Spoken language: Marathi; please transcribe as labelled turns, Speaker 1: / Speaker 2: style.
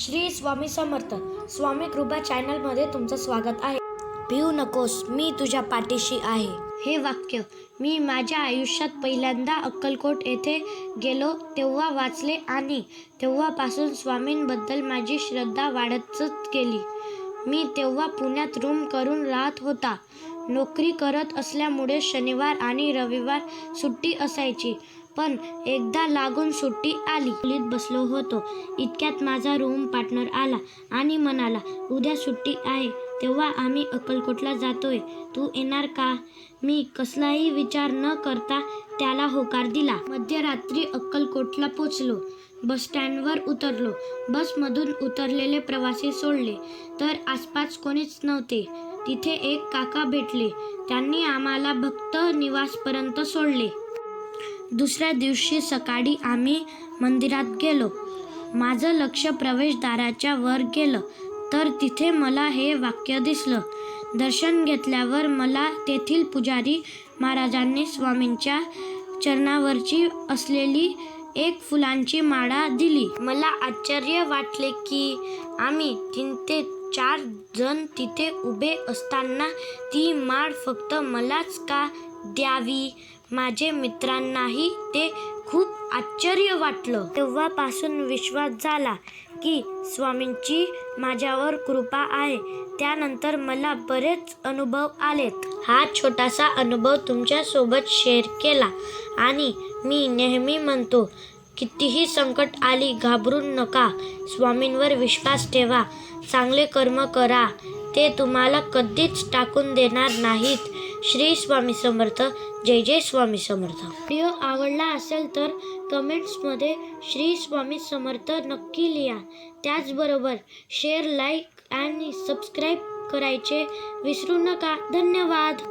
Speaker 1: श्री स्वामी समर्थ स्वामी कृपा चॅनलमध्ये तुमचं स्वागत आहे. भिवू नकोस, मी तुझ्या पाठीशी आहे. हे वाक्य मी माझ्या आयुष्यात पहिल्यांदा अक्कलकोट येथे गेलो तेव्हा वाचले आणि तेव्हापासून स्वामींबद्दल माझी श्रद्धा वाढतच गेली. मी तेव्हा पुण्यात रूम करून राहत होता. नोकरी करत असल्यामुळे शनिवार आणि रविवार सुट्टी असायची. पण एकदा लागून सुट्टी आली. खोलीत बसलो होतो. इतक्यात माझा रूम पार्टनर आला आणि म्हणाला, उद्या सुट्टी आहे, तेव्हा आम्ही अक्कलकोटला जातोय, तू येणार का? मी कसलाही विचार न करता त्याला होकार दिला. मध्यरात्री अक्कलकोटला पोचलो. बसस्टँडवर उतरलो. बसमधून उतरलेले प्रवासी सोडले तर आसपास कोणीच नव्हते. तिथे एक काका भेटले. त्यांनी आम्हाला भक्त निवासपर्यंत सोडले. दुसऱ्या दिवशी सकाळी आम्ही मंदिरात गेलो. माझं लक्ष प्रवेशद्वाराच्या वर गेलं तर तिथे मला हे वाक्य दिसलं. दर्शन घेतल्यावर मला तेथील पुजारी महाराजांनी स्वामींच्या चरणावरची असलेली एक फुलांची माळा दिली. मला आश्चर्य वाटले की आम्ही 3 ते 4 जण तिथे उभे असताना ती माळ फक्त मलाच का द्यावी? माझे मित्रांनाही ते खूप आश्चर्य वाटलं. तेव्हापासून विश्वास झाला की स्वामींची माझ्यावर कृपा आहे. त्यानंतर मला बरेच अनुभव आलेत. हा छोटासा अनुभव तुमच्यासोबत शेअर केला आणि मी नेहमी म्हणतो, कितीही संकट आली घाबरू नका. स्वामींवर विश्वास ठेवा. चांगले कर्म करा. ते तुम्हाला कधीच टाकून देणार नाहीत. श्री स्वामी समर्थ. जय जय स्वामी समर्थ. व्हिडिओ आवडला असेल तर कमेंट्समध्ये श्री स्वामी समर्थ नक्की लिहा. त्याचबरोबर शेअर, लाईक आणि सबस्क्राईब करायचे विसरू नका. धन्यवाद.